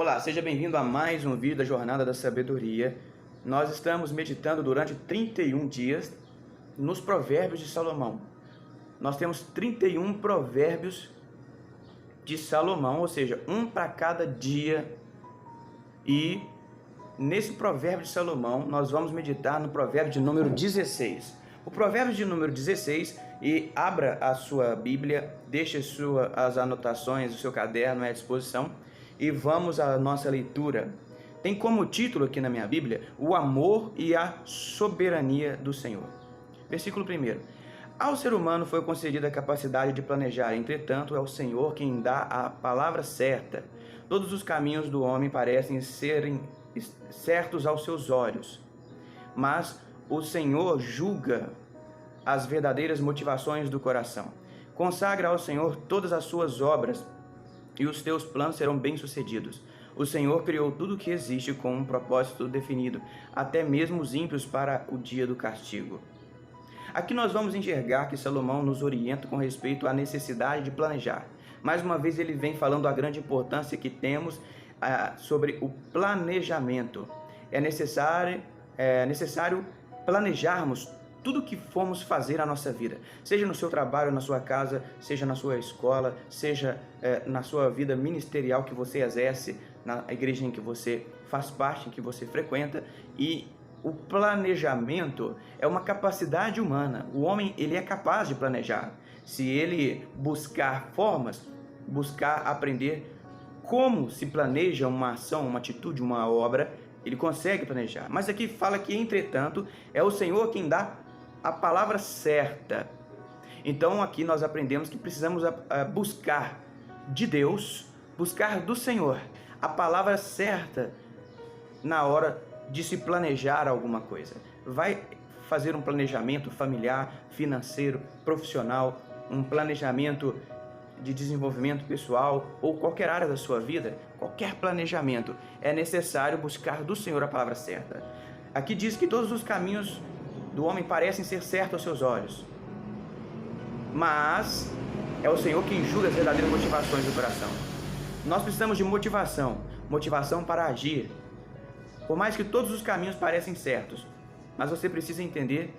Olá, seja bem-vindo a mais um vídeo da Jornada da Sabedoria. Nós estamos meditando durante 31 dias nos Provérbios de Salomão. Nós temos 31 provérbios de Salomão, ou seja, um para cada dia. E nesse provérbio de Salomão, nós vamos meditar no provérbio de número 16. O provérbio de número 16, e abra a sua Bíblia, deixe as anotações, o seu caderno à disposição, e vamos à nossa leitura. Tem como título aqui na minha Bíblia, o amor e a soberania do Senhor. Versículo 1. Ao ser humano foi concedida a capacidade de planejar, entretanto é o Senhor quem dá a palavra certa. Todos os caminhos do homem parecem serem certos aos seus olhos, mas o Senhor julga as verdadeiras motivações do coração. Consagra ao Senhor todas as suas obras, e os teus planos serão bem-sucedidos. O Senhor criou tudo o que existe com um propósito definido, até mesmo os ímpios para o dia do castigo. Aqui nós vamos enxergar que Salomão nos orienta com respeito à necessidade de planejar. Mais uma vez ele vem falando a grande importância que temos sobre o planejamento. É necessário planejarmos tudo que formos fazer na nossa vida, seja no seu trabalho, na sua casa, seja na sua escola, seja na sua vida ministerial que você exerce, na igreja em que você faz parte, em que você frequenta. E o planejamento é uma capacidade humana. O homem ele é capaz de planejar. Se ele buscar formas, buscar aprender como se planeja uma ação, uma atitude, uma obra, ele consegue planejar. Mas aqui fala que, entretanto, é o Senhor quem dá a palavra certa. Então aqui nós aprendemos que precisamos buscar de Deus, buscar do Senhor a palavra certa na hora de se planejar alguma coisa. Vai fazer um planejamento familiar, financeiro, profissional, um planejamento de desenvolvimento pessoal ou qualquer área da sua vida, qualquer planejamento, é necessário buscar do Senhor a palavra certa. Aqui diz que todos os caminhos do homem parecem ser certos aos seus olhos, mas é o Senhor quem julga as verdadeiras motivações do coração. Nós precisamos de motivação para agir. Por mais que todos os caminhos parecem certos, mas você precisa entender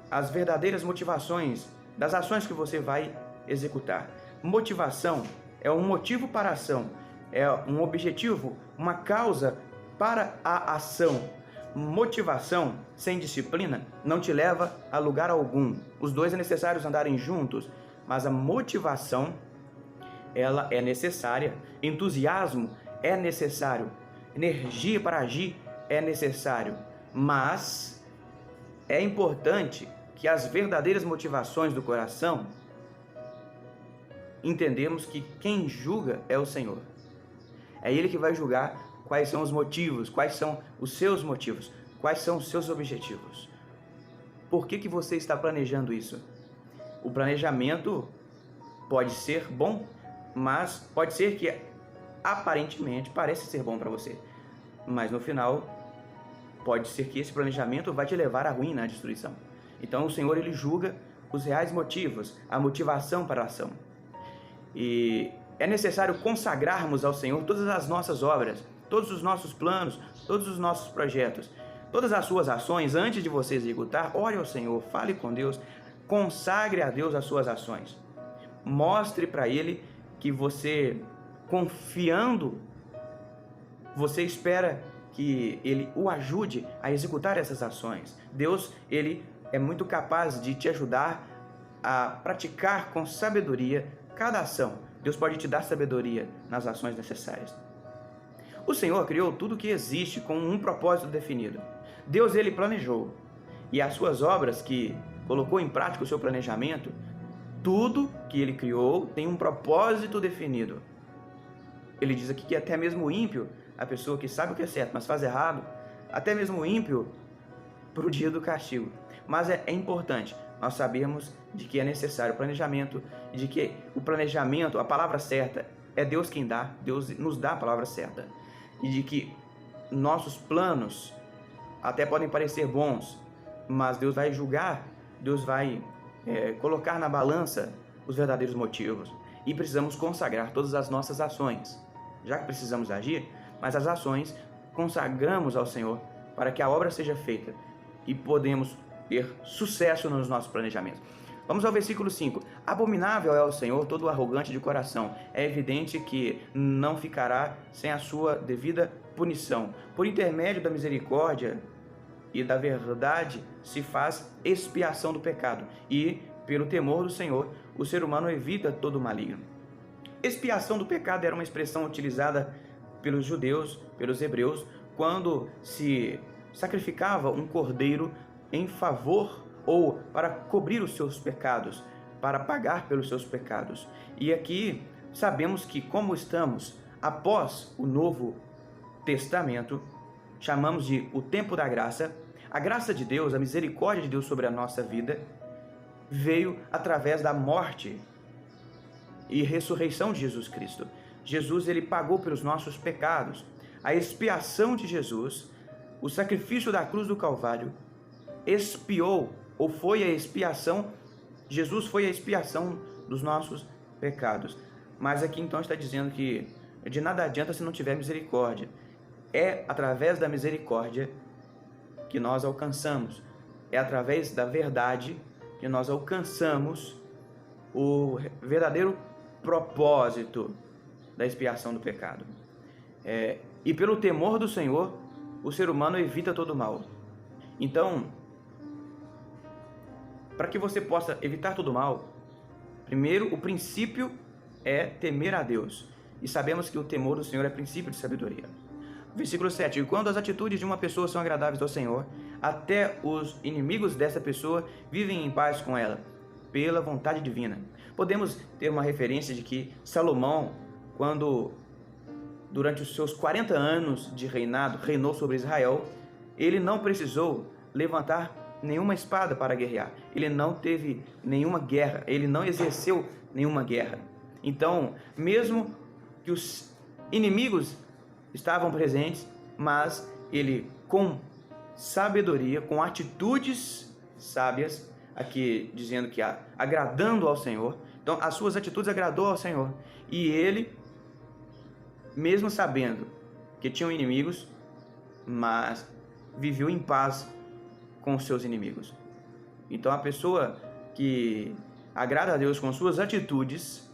as verdadeiras motivações das ações que você vai executar. Motivação é um motivo para a ação, é um objetivo, uma causa para a ação. Motivação sem disciplina não te leva a lugar algum. Os dois é necessário andarem juntos, mas a motivação ela é necessária, entusiasmo é necessário, energia para agir é necessário, mas é importante que as verdadeiras motivações do coração, entendemos que quem julga é o Senhor. É Ele que vai julgar quais são os motivos, quais são os seus motivos, quais são os seus objetivos. Por que você está planejando isso? O planejamento pode ser bom, mas pode ser que aparentemente pareça ser bom para você, mas no final pode ser que esse planejamento vai te levar à ruína, à destruição. Então o Senhor ele julga os reais motivos, a motivação para a ação. E é necessário consagrarmos ao Senhor todas as nossas obras, todos os nossos planos, todos os nossos projetos, todas as suas ações. Antes de você executar, ore ao Senhor, fale com Deus, consagre a Deus as suas ações. Mostre para Ele que você, confiando, você espera que Ele o ajude a executar essas ações. Deus, Ele é muito capaz de te ajudar a praticar com sabedoria cada ação. Deus pode te dar sabedoria nas ações necessárias. O Senhor criou tudo o que existe com um propósito definido. Deus ele planejou, e as suas obras que colocou em prática o seu planejamento, tudo que ele criou tem um propósito definido. Ele diz aqui que até mesmo o ímpio, a pessoa que sabe o que é certo, mas faz errado, até mesmo o ímpio para o dia do castigo. Mas é importante nós sabermos de que é necessário o planejamento, de que o planejamento, a palavra certa, é Deus quem dá, Deus nos dá a palavra certa. E de que nossos planos até podem parecer bons, mas Deus vai julgar, Deus vai colocar na balança os verdadeiros motivos. E precisamos consagrar todas as nossas ações. Já que precisamos agir, mas as ações consagramos ao Senhor para que a obra seja feita e podemos ter sucesso nos nossos planejamentos. Vamos ao versículo 5. Abominável é ao Senhor todo arrogante de coração. É evidente que não ficará sem a sua devida punição. Por intermédio da misericórdia e da verdade se faz expiação do pecado. E, pelo temor do Senhor, o ser humano evita todo maligno. Expiação do pecado era uma expressão utilizada pelos judeus, pelos hebreus, quando se sacrificava um cordeiro em favor ou para cobrir os seus pecados, para pagar pelos seus pecados. E aqui sabemos que, como estamos após o Novo Testamento, chamamos de o tempo da graça, a graça de Deus, a misericórdia de Deus sobre a nossa vida, veio através da morte e ressurreição de Jesus Cristo. Jesus, ele pagou pelos nossos pecados. A expiação de Jesus, o sacrifício da cruz do Calvário, expiou, ou foi a expiação, Jesus foi a expiação dos nossos pecados. Mas aqui então está dizendo que de nada adianta se não tiver misericórdia. É através da misericórdia que nós alcançamos, é através da verdade que nós alcançamos o verdadeiro propósito da expiação do pecado. E pelo temor do Senhor, o ser humano evita todo mal. Então, para que você possa evitar todo mal, primeiro, o princípio é temer a Deus. E sabemos que o temor do Senhor é princípio de sabedoria. Versículo 7. E quando as atitudes de uma pessoa são agradáveis ao Senhor, até os inimigos dessa pessoa vivem em paz com ela, pela vontade divina. Podemos ter uma referência de que Salomão, quando durante os seus 40 anos de reinado, reinou sobre Israel, ele não precisou levantar nenhuma espada para guerrear. Ele não teve nenhuma guerra, ele não exerceu nenhuma guerra. Então, mesmo que os inimigos estavam presentes, mas ele, com sabedoria, com atitudes sábias, aqui dizendo que agradando ao Senhor, então as suas atitudes agradou ao Senhor, e ele, mesmo sabendo que tinham inimigos, mas viveu em paz com os seus inimigos. Então a pessoa que agrada a Deus com suas atitudes,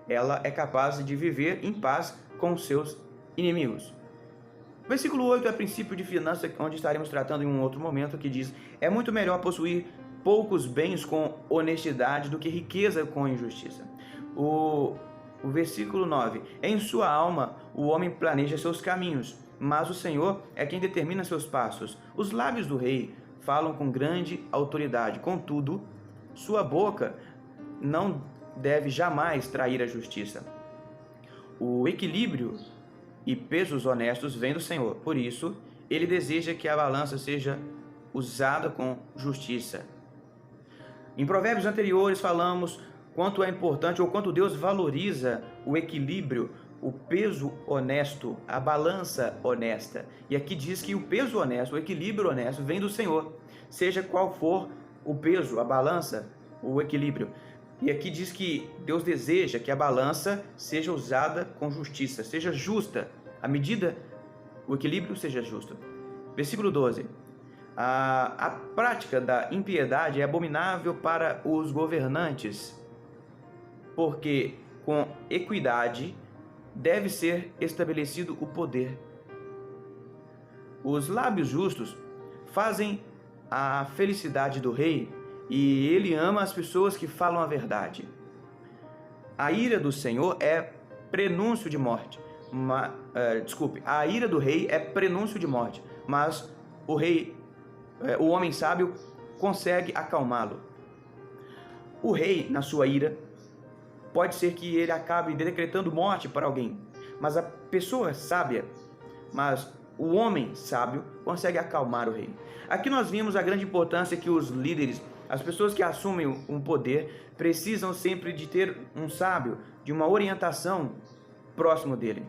ela é capaz de viver em paz com os seus inimigos. Versículo 8 é princípio de finanças, onde estaremos tratando em um outro momento, que diz: é muito melhor possuir poucos bens com honestidade do que riqueza com injustiça. O versículo 9: em sua alma o homem planeja seus caminhos, mas o Senhor é quem determina seus passos. Os lábios do rei falam com grande autoridade, contudo, sua boca não deve jamais trair a justiça. O equilíbrio e pesos honestos vêm do Senhor, por isso, ele deseja que a balança seja usada com justiça. Em provérbios anteriores falamos quanto é importante ou quanto Deus valoriza o equilíbrio, o peso honesto, a balança honesta. E aqui diz que o peso honesto, o equilíbrio honesto vem do Senhor, seja qual for o peso, a balança, o equilíbrio. E aqui diz que Deus deseja que a balança seja usada com justiça, seja justa, a medida, o equilíbrio seja justo. Versículo 12. A prática da impiedade é abominável para os governantes, porque com equidade deve ser estabelecido o poder. Os lábios justos fazem a felicidade do rei, e ele ama as pessoas que falam a verdade. A ira do Senhor é prenúncio de morte. A ira do rei é prenúncio de morte, mas o homem sábio consegue acalmá-lo. O rei, na sua ira, pode ser que ele acabe decretando morte para alguém, mas a pessoa sábia, mas o homem sábio consegue acalmar o rei. Aqui nós vimos a grande importância que os líderes, as pessoas que assumem um poder, precisam sempre de ter um sábio, de uma orientação próximo dele.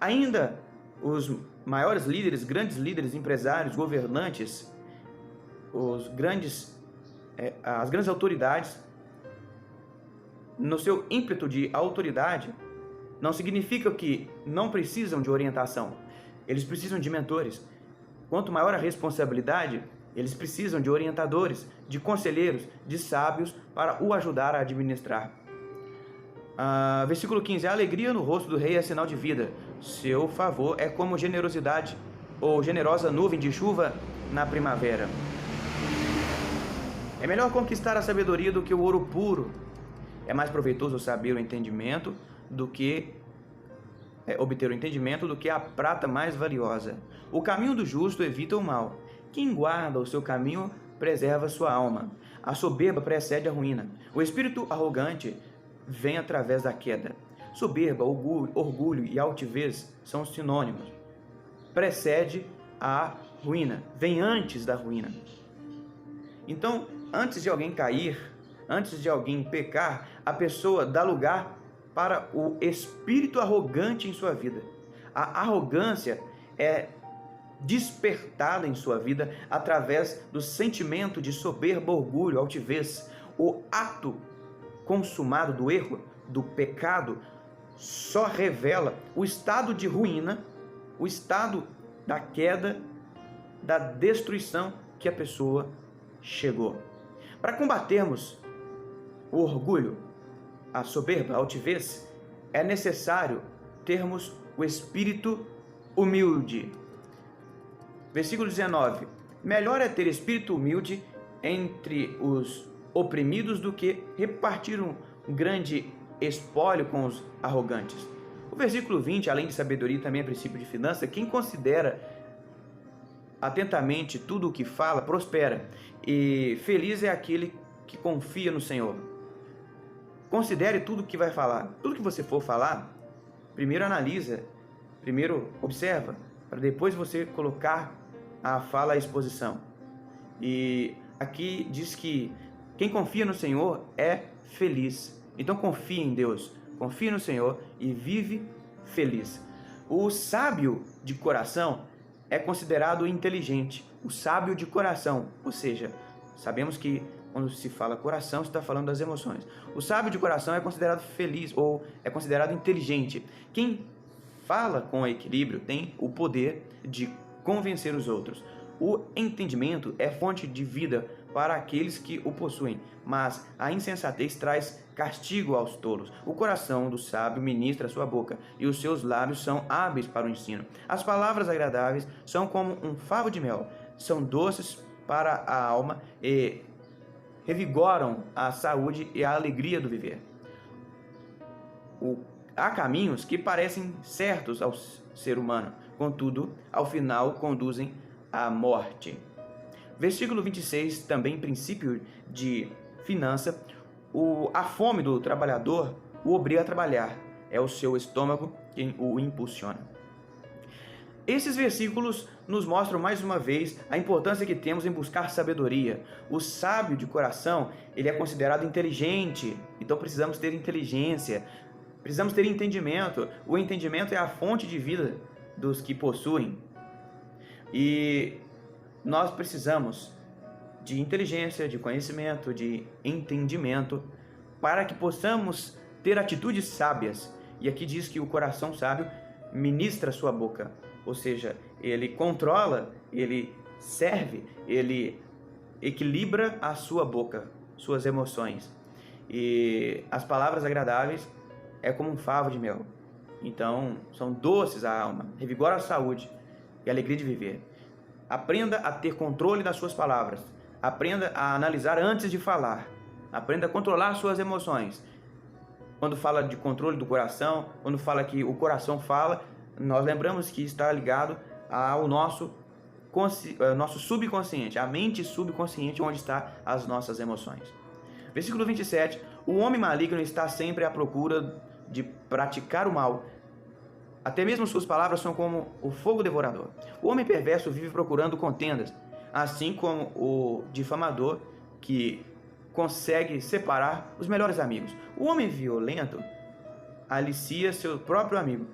Ainda os maiores líderes, grandes líderes, empresários, governantes, as grandes autoridades, no seu ímpeto de autoridade, Não significa que não precisam de orientação. Eles precisam de mentores. Quanto maior a responsabilidade, eles precisam de orientadores, de conselheiros, de sábios para o ajudar a administrar. Versículo 15. A alegria no rosto do rei é sinal de vida. Seu favor é como generosidade ou generosa nuvem de chuva na primavera. É melhor conquistar a sabedoria do que o ouro puro. É mais proveitoso saber o entendimento do que obter o entendimento do que a prata mais valiosa. O caminho do justo evita o mal. Quem guarda o seu caminho preserva sua alma. A soberba precede a ruína. O espírito arrogante vem através da queda. Soberba, orgulho e altivez são sinônimos. Precede a ruína, vem antes da ruína. Então, antes de alguém cair, antes de alguém pecar, a pessoa dá lugar para o espírito arrogante em sua vida. A arrogância é despertada em sua vida através do sentimento de soberba, orgulho, altivez. O ato consumado do erro, do pecado, só revela o estado de ruína, o estado da queda, da destruição que a pessoa chegou. Para combatermos o orgulho, a soberba, a altivez, é necessário termos o espírito humilde. Versículo 19. Melhor é ter espírito humilde entre os oprimidos do que repartir um grande espólio com os arrogantes. O versículo 20, além de sabedoria, também é princípio de finança. Quem considera atentamente tudo o que fala, prospera, e feliz é aquele que confia no Senhor. Considere tudo o que vai falar. Tudo que você for falar, primeiro analisa, primeiro observa, para depois você colocar a fala à exposição. E aqui diz que quem confia no Senhor é feliz. Então confie em Deus, confie no Senhor e vive feliz. O sábio de coração é considerado inteligente. O sábio de coração, ou seja, sabemos que quando se fala coração, se está falando das emoções. O sábio de coração é considerado feliz ou é considerado inteligente. Quem fala com equilíbrio tem o poder de convencer os outros. O entendimento é fonte de vida para aqueles que o possuem, mas a insensatez traz castigo aos tolos. O coração do sábio ministra a sua boca, e os seus lábios são hábeis para o ensino. As palavras agradáveis são como um favo de mel, são doces para a alma e revigoram a saúde e a alegria do viver. Há caminhos que parecem certos ao ser humano, contudo, ao final conduzem à morte. Versículo 26, também princípio de finança. A fome do trabalhador o obriga a trabalhar. É o seu estômago quem o impulsiona. Esses versículos nos mostram mais uma vez a importância que temos em buscar sabedoria. O sábio de coração, ele é considerado inteligente, então precisamos ter inteligência, precisamos ter entendimento. O entendimento é a fonte de vida dos que possuem. E nós precisamos de inteligência, de conhecimento, de entendimento, para que possamos ter atitudes sábias. E aqui diz que o coração sábio ministra a sua boca, ou seja, ele controla, ele serve, ele equilibra a sua boca, suas emoções. E as palavras agradáveis é como um favo de mel. Então, são doces à alma, revigora a saúde e a alegria de viver. Aprenda a ter controle das suas palavras. Aprenda a analisar antes de falar. Aprenda a controlar suas emoções. Quando fala de controle do coração, quando fala que o coração fala, nós lembramos que está ligado ao nosso subconsciente, a mente subconsciente, onde estão as nossas emoções. Versículo 27. O homem maligno está sempre à procura de praticar o mal. Até mesmo suas palavras são como o fogo devorador. O homem perverso vive procurando contendas, assim como o difamador que consegue separar os melhores amigos. O homem violento alicia seu próprio amigo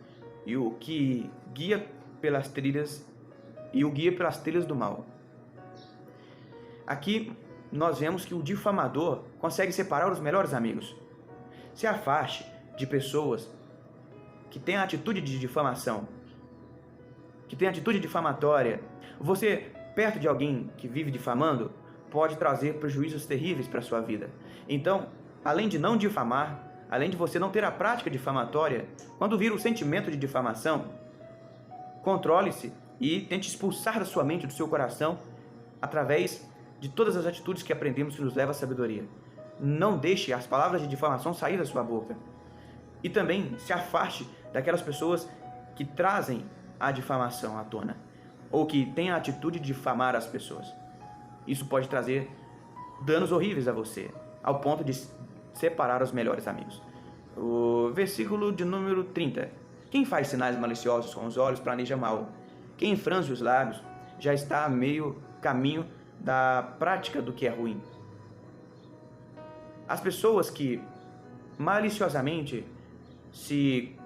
e o guia pelas trilhas do mal. Aqui nós vemos que o difamador consegue separar os melhores amigos. Se afaste de pessoas que tem a atitude de difamação, que tem atitude difamatória, você perto de alguém que vive difamando, pode trazer prejuízos terríveis para a sua vida. Então, além de não difamar, além de você não ter a prática difamatória, quando vir o sentimento de difamação, controle-se e tente expulsar da sua mente, do seu coração, através de todas as atitudes que aprendemos que nos leva à sabedoria. Não deixe as palavras de difamação sair da sua boca. E também se afaste daquelas pessoas que trazem a difamação à tona, ou que têm a atitude de difamar as pessoas. Isso pode trazer danos horríveis a você, ao ponto de separar os melhores amigos. O versículo de número 30. Quem faz sinais maliciosos com os olhos planeja mal. Quem franze os lábios já está a meio caminho da prática do que é ruim. As pessoas que maliciosamente se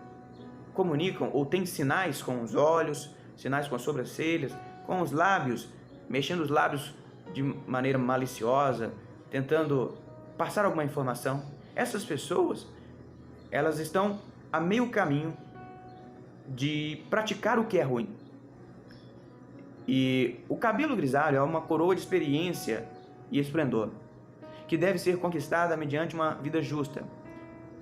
comunicam ou têm sinais com os olhos, sinais com as sobrancelhas, com os lábios, mexendo os lábios de maneira maliciosa, tentando passar alguma informação, essas pessoas, elas estão a meio caminho de praticar o que é ruim. E o cabelo grisalho é uma coroa de experiência e esplendor, que deve ser conquistada mediante uma vida justa.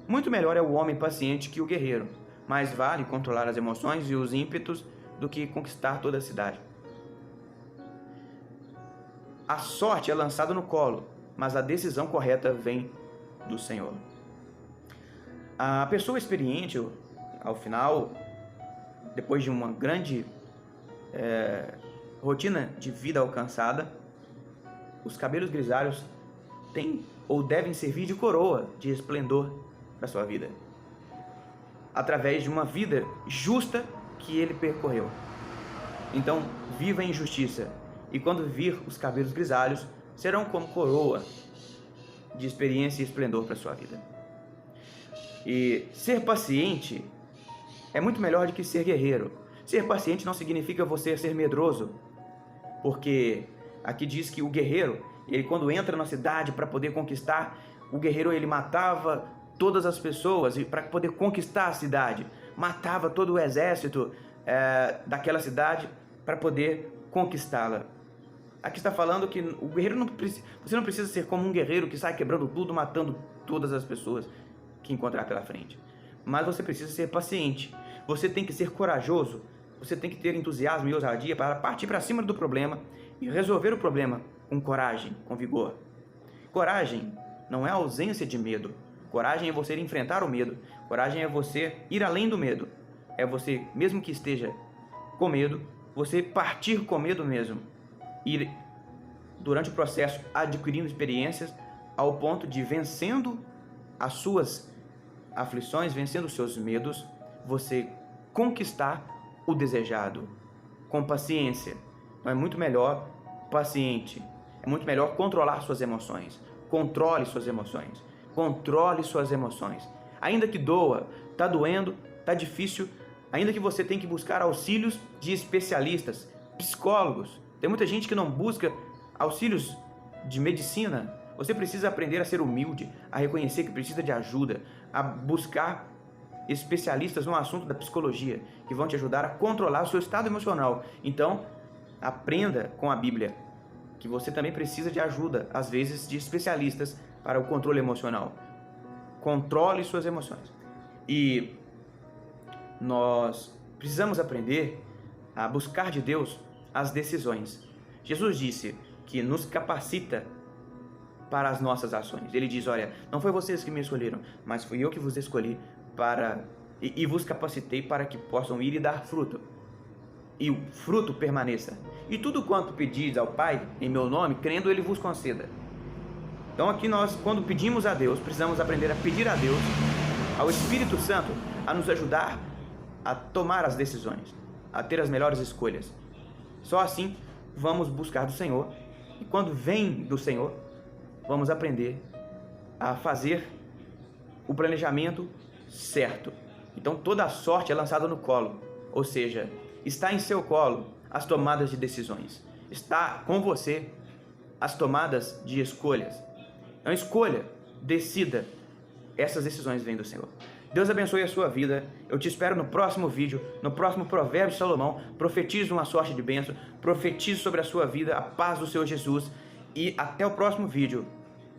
Muito melhor é o homem paciente que o guerreiro, mais vale controlar as emoções e os ímpetos do que conquistar toda a cidade. A sorte é lançada no colo, mas a decisão correta vem do Senhor. A pessoa experiente, ao final, depois de uma grande rotina de vida alcançada, os cabelos grisalhos têm ou devem servir de coroa de esplendor para a sua vida, através de uma vida justa que ele percorreu. Então, viva em justiça, e quando vir os cabelos grisalhos, serão como coroa de experiência e esplendor para a sua vida. E ser paciente é muito melhor do que ser guerreiro. Ser paciente não significa você ser medroso, porque aqui diz que o guerreiro, ele quando entra na cidade para poder conquistar, o guerreiro ele matava todas as pessoas para poder conquistar a cidade, matava todo o exército daquela cidade para poder conquistá-la. Aqui está falando que o guerreiro você não precisa ser como um guerreiro que sai quebrando tudo, matando todas as pessoas que encontrar pela frente. Mas você precisa ser paciente. Você tem que ser corajoso. Você tem que ter entusiasmo e ousadia para partir para cima do problema e resolver o problema com coragem, com vigor. Coragem não é ausência de medo. Coragem é você enfrentar o medo. Coragem é você ir além do medo. É você, mesmo que esteja com medo, você partir com medo mesmo. Ir durante o processo adquirindo experiências ao ponto de, vencendo as suas aflições, vencendo os seus medos, você conquistar o desejado com paciência. Então é muito melhor paciente, é muito melhor controlar suas emoções. Controle suas emoções. Controle suas emoções. Ainda que doa, está doendo, está difícil, ainda que você tenha que buscar auxílios de especialistas, psicólogos. Tem muita gente que não busca auxílios de medicina. Você precisa aprender a ser humilde, a reconhecer que precisa de ajuda, a buscar especialistas no assunto da psicologia, que vão te ajudar a controlar o seu estado emocional. Então, aprenda com a Bíblia que você também precisa de ajuda, às vezes, de especialistas para o controle emocional. Controle suas emoções. E nós precisamos aprender a buscar de Deus as decisões. Jesus disse que nos capacita para as nossas ações. Ele diz, olha, não foi vocês que me escolheram, mas fui eu que vos escolhi e vos capacitei para que possam ir e dar fruto. E o fruto permaneça. E tudo quanto pedis ao Pai, em meu nome, crendo, Ele vos conceda. Então aqui nós, quando pedimos a Deus, precisamos aprender a pedir a Deus, ao Espírito Santo, a nos ajudar a tomar as decisões, a ter as melhores escolhas. Só assim vamos buscar do Senhor. E quando vem do Senhor, vamos aprender a fazer o planejamento certo. Então toda a sorte é lançada no colo, ou seja, está em seu colo as tomadas de decisões. Está com você as tomadas de escolhas. Então escolha, decida. Essas decisões vêm do Senhor. Deus abençoe a sua vida. Eu te espero no próximo vídeo, no próximo Provérbio de Salomão. Profetizo uma sorte de bênção, profetizo sobre a sua vida a paz do Senhor Jesus. E até o próximo vídeo.